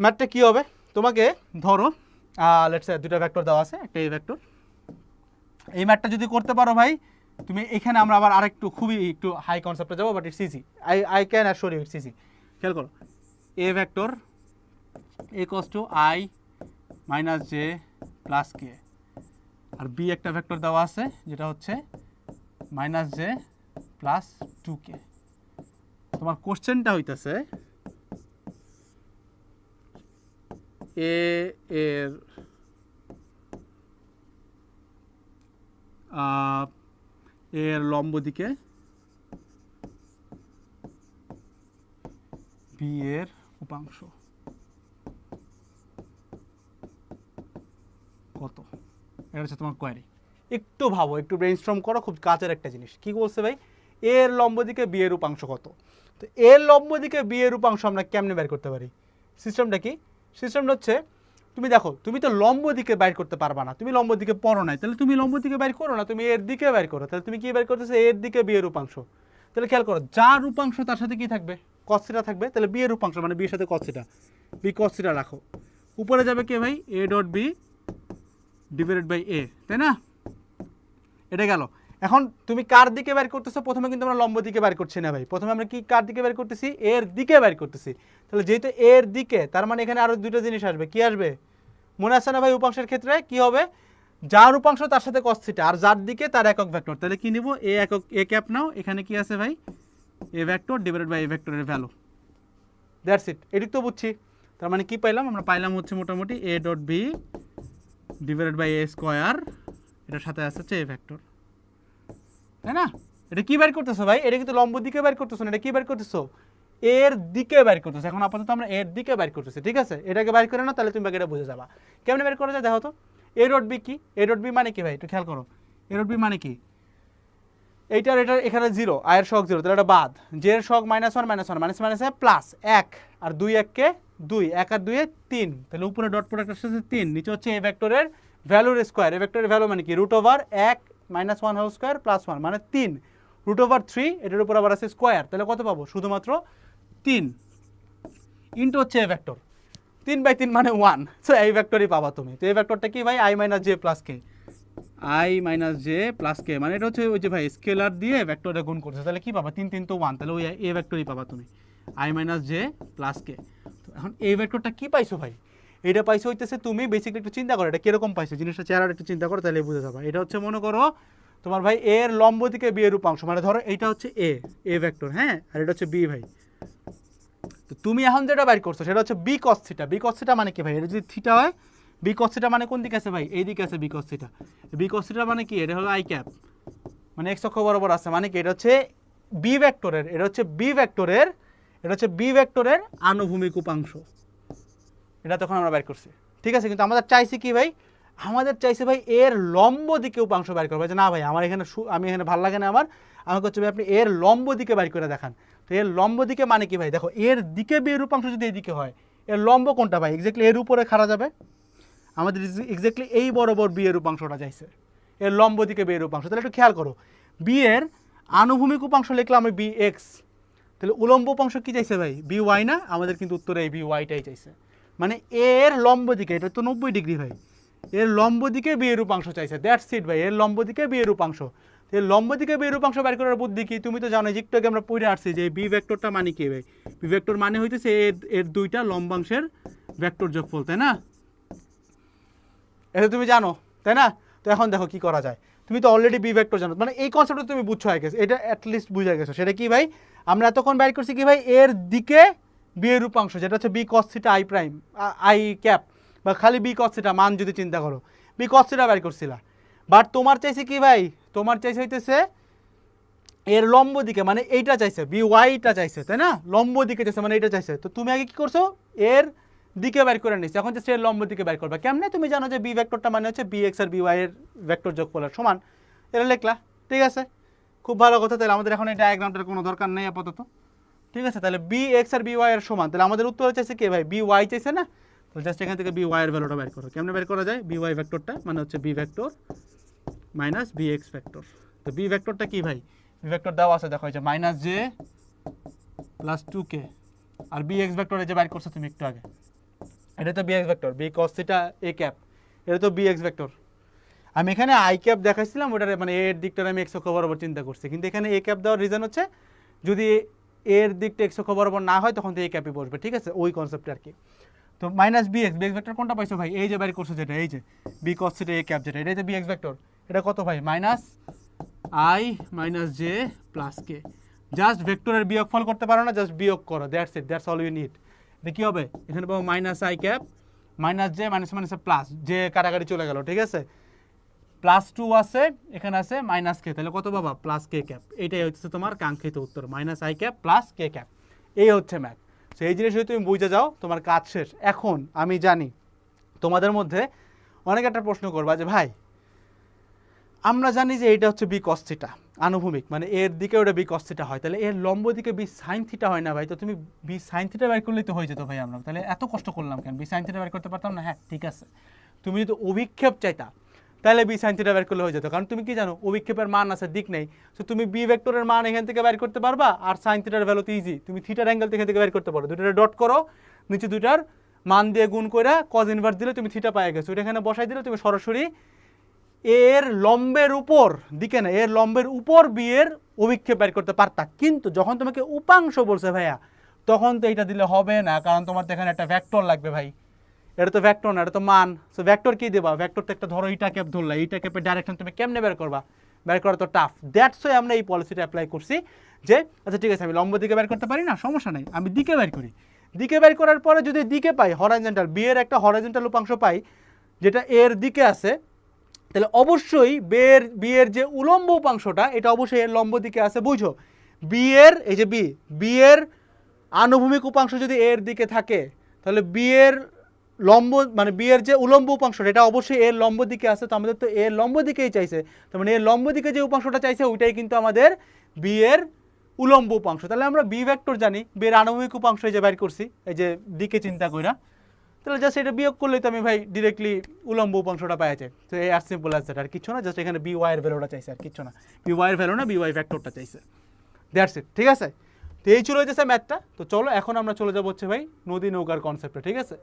ম্যাথটা কী হবে, তোমাকে ধরো লেটস সে দুটো ভেক্টর দেওয়া আছে, একটা এই ভেক্টর। এই ম্যাথটা যদি করতে পারো ভাই তুমি, এখানে আমরা আবার আরেকটু খুবই একটু হাই কনসেপ্টে যাবো, but it's easy, I can assure you it's easy. খেয়াল করো, A vector equals to I minus J plus K, আর বি একটা ভেক্টর দেওয়া আছে যেটা হচ্ছে মাইনাস জে প্লাস 2k। তোমার কোশ্চেনটা হইতেছে এ এর এর লম্ব দিকে বি এর উপাংশ কত, এটা হচ্ছে তোমার কোয়ারি। একটু ভাবো, একটু ব্রেইনস্টর্ম করো, খুব কাজের একটা জিনিস। কি বলছে ভাই, এর লম্ব দিকে বি এর উপাংশ কত। তো এর লম্ব দিকে বি এর উপাংশ আমরা কেমনে বের করতে পারি? সিস্টেমটা কি? সিস্টেমটা হচ্ছে, তুমি দেখো, তুমি তো লম্ব দিকে বাইর করতে পারবা না, তুমি লম্ব দিকে পড়ো নাই, তাহলে তুমি লম্ব দিকে বাইর করো না, তুমি এর দিকে বাইর করো। তাহলে তুমি কি বাইর করতেছো? এর দিকে বি এর উপাংশ। তাহলে খেয়াল করো, যার উপাংশ তার সাথে কি থাকবে? cos θ থাকবে। তাহলে বি এর উপাংশ মানে বি এর সাথে cos θ, বি cos θ রাখো। উপরে যাবে কে ভাই? A dot B divided by A, তাই না? এটা গেল। এখন তুমি কার দিকে বের করতেছো? প্রথমে কিন্তু আমরা লম্ব দিকে বের করছি না ভাই, প্রথমে আমরা কি কার দিকে বের করতেছি? এর দিকে বের করতেছি। তাহলে যেহেতু এর দিকে, তার মানে এখানে আরো দুটো জিনিস আসবে। কি আসবে? মনে আছে না ভাই, উপাংশের ক্ষেত্রে কি হবে? যার উপাংশ তার সাথে cos θ, আর যার দিকে তার একক ভেক্টর। তাহলে কি নিব? এ একক, এ ক্যাপ নাও, এখানে কি আছে ভাই? এ ভেক্টর ডিভাইডেড বাই এ ভেক্টরের ভ্যালু। That's it. এদিক তো বুঝছি। তার মানে কি পাইলাম আমরা? পাইলাম হচ্ছে মোটামুটি A dot B divided by A square, এটার সাথে আছে হচ্ছে এ ভেক্টর, তাই না? এটা কি বের করতেছো ভাই? এটা কিন্তু লম্ব দিকে বের করতেছো না, এটা কি বের করতেছো? এর দিকে বের করতেছো। এখন আপাতত আমরা এর দিকে বের করতেছি, ঠিক আছে? এটাকে বের করে না, তাহলে তুমি এটা বুঝে যাবা। কেমনে বের করা যায় দেখো তো। এ ডট বি কি? এ ডট বি মানে কি ভাই? একটু খেয়াল করো। এ ডট বি মানে কি? এইটার এটা এখানে 0, আয়ের শক 0, তাহলে এটা বাদ। জে এর শক -1 -1 মাইনাস মাইনাসে প্লাস 1, আর 2 1 কে 2, 1 আর 2 এ 3, তাহলে উপরে ডট প্রোডাক্ট আসছে 3, নিচে হচ্ছে এ ভেক্টরের ভ্যালুর স্কয়ার। এ ভেক্টরের ভ্যালু মানে কি? √1 -1 হোল স্কয়ার প্লাস 1 মানে 3, √3 এটার উপর আবার আছে স্কয়ার, তাহলে কত পাবো? শুধুমাত্র 3 ইনটু হচ্ছে এ ভেক্টর। 3/3 মানে 1, সো এই ভেক্টরই পাবা তুমি। তো এই ভেক্টরটা কি ভাই? i - j + k, i - j + k, মানে এটা হচ্ছে ওই যে ভাই স্কেলার দিয়ে ভেক্টরে গুণ করছে, তাহলে কি পাবা? 3 3 তো 1, তাহলে ওই এ ভেক্টরই পাবা তুমি, i - j + k। তো এখন এই ভেক্টরটা কি পাইছো ভাই? এটা পাইছো হইতেছে, তুমি বেসিক্যালি একটু চিন্তা করো এটা কিরকম পাইছো, জিনিসটা চেহারাটা একটু চিন্তা করো, তাহলে বুঝে যাবা। এটা হচ্ছে মনে করো তোমার ভাই এর লম্ব দিকে বি এর উপাংশ, মানে ধরো এইটা হচ্ছে এ ভেক্টর, হ্যাঁ, আর এটা হচ্ছে বি ভাই। তো তুমি এখন যেটা বাইর করছো সেটা হচ্ছে বি cos θ। বি cos θ মানে কি ভাই? এটা যদি থিটা হয়, বি cos θ মানে কোন দিকে আছে ভাই? এই দিকে আছে বি cos θ। বি cos θ মানে কি? এটা হলো আই ক্যাপ, মানে এক্স অক্ষ বরাবর আছে, মানে কি? এটা হচ্ছে বি ভেক্টরের, এটা হচ্ছে বি ভেক্টরের, এটা হচ্ছে বি ভেক্টরের আনুভূমিক উপাংশ। এটা তখন আমরা বের করছি, ঠিক আছে? কিন্তু আমাদের চাইছি কি ভাই? আমাদের চাইছে ভাই এর লম্ব দিকে উপাংশ বের করবে। যে না ভাই, আমার এখানে আমি এখানে ভালো লাগে না, আমাকে হচ্ছে ভাই আপনি এর লম্ব দিকে বের করে দেখান। তো এর লম্ব দিকে মানে কি ভাই? দেখো, এর দিকে বি এর উপাংশ যদি এইদিকে হয়, এর লম্ব কোনটা ভাই? এক্স্যাক্টলি এর উপরে খাড়া যাবে। আমাদের এক্স্যাক্টলি এই বরাবর বি এর উপাংশটা চাইছে, এর লম্ব দিকে বি এর উপাংশ। তাহলে একটু খেয়াল করো, বি এর আনুভূমিক উপাংশ লিখলাম আমি বি এক্স, তাহলে উলম্ব উপাংশ কি চাইছে ভাই? বি ওয়াই না? আমাদের কিন্তু উত্তরে এই বি ওয়াইটাই চাইছে, মানে এর লম্ব দিকে, এটা তো 90 ডিগ্রি ভাই, এর লম্ব দিকে বি এর উপাংশ চাইছে। দ্যাটস ইট ভাই, এর লম্ব দিকে বি এর উপাংশ। এর লম্ব দিকে বি এর উপাংশ বের করার বুদ্ধি কি? তুমি তো জানো, একটু আগে আমরা পড়ে আসছি যে বি ভেক্টরটা মানে কি ভাই? বি ভেক্টর মানে হইতেছে এর দুইটা লম্বাংশের ভেক্টর যোগফল, তাই না? এটা তুমি জানো, তাই না? তো এখন দেখো কি করা যায়। তুমি তো অলরেডি বি ভেক্টর জানো, মানে এই কনসেপ্টটা তুমি বুঝছো হয়ে গেছে, এটা অ্যাটলিস্ট বুঝে গেছো। সেটা কি ভাই? আমরা এতক্ষণ বের করছি কি ভাই? এর দিকে বি এর উপাংশ, যেটা হচ্ছে B cos θ I prime, I cap, বা খালি বি cos θ মান যদি চিন্তা করো, বি cos θ বের করছিলা। বাট তোমার চাইছে কি ভাই? তোমার চাইছে হইতেছে এর লম্ব দিকে, মানে এইটা চাইছে, বি ওয়াইটা চাইছে, তাই না? লম্ব দিকে চাইছে মানে এইটা চাইছে। তো তুমি আগে কি করছো? এর দিকে বের করে নিচ্ছি, এখন জাস্ট এর লম্ব দিকে বের করবে। কেমনে? তুমি জানো যে বি ভেক্টরটা মানে হচ্ছে বি এক্স আর বি ওয়াই এর ভেক্টর যোগফলের সমান, এটা লিখলা, ঠিক আছে? খুব ভালো কথা। তাহলে আমাদের এখন এই ডায়াগ্রামটার কোনো দরকার নেই আপাতত, ঠিক আছে? তাহলে বি এক্স আর বি ওয়াই এর সমান, তাহলে আমাদের উত্তর চাইছে কি ভাই? বি ওয়াই চাইছে না? তো জাস্ট এখান থেকে বি ওয়াই এর ভ্যালুটা বের করো। কেমনে বের করা যায়? বি ওয়াই ভেক্টরটা মানে হচ্ছে B vector minus B X vector. তো বি ভেক্টরটা কি ভাই? বি ভেক্টর দেওয়া আছে, দেখো, যে -j + 2k, আর বি এক্স ভেক্টর এই যে বের করছো তুমি একটু আগে, এটা তো B X vector, B cos theta A cap, এটা তো বি এক্স ভেক্টর। আমি এখানে আই ক্যাপ দেখাইছিলাম, ওটার মানে এর দিকটা আমি এক্স অক্ষ বরাবর চিন্তা করছি, কিন্তু এখানে এ ক্যাপ দেওয়ার রিজন হচ্ছে যদি এর দিকটা এক্স অক্ষ বরাবর না হয় তখন তো এ ক্যাপই বসবে, ঠিক আছে, ওই কনসেপ্টে আর কি। তো মাইনাস বি এক্স ভেক্টর কোনটা পাইছো ভাই? এই যে বাইর করছো যেটা, এই যে B cos theta A cap যেটা, এটাই তো বি এক্স ভেক্টর। এটা কত ভাই? Minus I minus J plus K. Just ভেক্টরের বিয়োগফল করতে পারো না, জাস্ট বিয়োগ করো, that's it, that's all you need. এটা কী হবে? এখানে পাবো minus I cap minus J minus মাইনাসে প্লাস, যে কাটাকাটি চলে গেল, ঠিক আছে, প্লাস 2 আছে, এখানে আছে মাইনাস কে, তাহলে কত বাবা? প্লাস কে ক্যাপ। এইটাই হচ্ছে তোমার কাঙ্ক্ষিত উত্তর, minus I cap plus K cap. এই হচ্ছে ম্যাথ। সো এই জিনিস যদি তুমি বুঝে যাও তোমার কাজ শেষ। এখন আমি জানি তোমাদের মধ্যে অনেক একটা প্রশ্ন করবা যে ভাই আমরা জানি যে এটা হচ্ছে বি কস থিটা আনুভূমিক, মানে এর দিকে ওটা বি কস থিটা হয়, তাহলে এর লম্ব দিকে বি সাইন থিটা হয় না ভাই? তো তুমি বি সাইন থিটা বের করলেই তো হয়ে যেত ভাই, আমরা তাহলে এত কষ্ট করলাম কেন? বি সাইন থিটা বের করতে পারতাম না? হ্যাঁ ঠিক আছে, তুমি যদি অভিক্ষেপ চাইতা তাহলে বি সাইন থিটা বের করলে হয়ে যেত, কারণ তুমি কি জানো অভিক্ষেপের মান আছে, দিক নেই। তো তুমি বি ভেক্টরের মান এখান থেকে বের করতে পারবা, আর সাইন থিটার ভ্যালু তো ইজি, তুমি থিটার অ্যাঙ্গেল এখান থেকে বের করতে পারো, দুটোটা ডট করো, নিচে দুটার মান দিয়ে গুণ করে কজ ইনভার্স দিলে তুমি থিটা পাই গেছো, ওটা এখানে বসাই দিলে তুমি সরাসরি এর লম্বের উপর দিকে না, এর লম্বের উপর বি এর অভিক্ষেপ বের করতে পারতা। কিন্তু যখন তোমাকে উপাংশ বলছে ভাইয়া, তখন তো এটা দিলে হবে না, কারণ তোমার তো এখানে একটা ভেক্টর লাগবে ভাই, এটা তো ভেক্টর না, এটা তো মান। সো ভেক্টর কি দেবা? ভেক্টর তো একটা ধরো ইটা ক্যাপ ধরলা, ইটা ক্যাপের ডাইরেকশন তুমি কেমনে বের করবা? বের করা তো টাফ। দ্যাটস ওয়াই আমরা এই পলিসিটা অ্যাপ্লাই করছি যে আচ্ছা ঠিক আছে, আমি লম্ব দিকে বের করতে পারি না, সমস্যা নাই, আমি দিকে বের করি। দিকে বের করার পরে যদি দিকে পাই হরাইজন্টাল, বি এর একটা হরাইজন্টাল উপাংশ পাই যেটা এর দিকে আছে, তাহলে অবশ্যই বি এর যে উলম্ব উপাংশটা এটা অবশ্যই এর লম্ব দিকে আছে। বুঝো, বি এর এই যে বি এর আনুভূমিক উপাংশ যদি এর দিকে থাকে, তাহলে বি এর লম্ব মানে বি এর যে উলম্ব উপাংশ এটা অবশ্যই এর লম্ব দিকে আছে। তো আমাদের তো এর লম্ব দিকেই চাইছে, তার মানে এর লম্ব দিকে যে উপাংশটা চাইছে ওইটাই কিন্তু আমাদের বি এর উলম্ব উপাংশ। তাহলে আমরা বি ভেক্টর জানি, বি এর আনুভূমিক উপাংশ এই যে বের করছি এই যে দিকে চিন্তা কইরা, তাহলে জাস্ট এটা বিয়োগ করলেই তো আমি ভাই ডিরেক্টলি উলম্ব উপাংশটা পাওয়া যায়। তো এই আর সিম্পল অ্যাজ দ্যাট, আর কিছু না, জাস্ট এখানে বি ওয়াই এর ভ্যালুটা চাইছে, আর কিছু না, বি ওয়াই এর ভ্যালু না, বি ওয়াই ভেক্টরটা চাইছে, দ্যাটস ইট, ঠিক আছে। তো এই চলে যেতেছে ম্যাথটা। তো চলো এখন আমরা চলে যাবো হচ্ছে ভাই নদী নৌকার কনসেপ্টে, ঠিক আছে।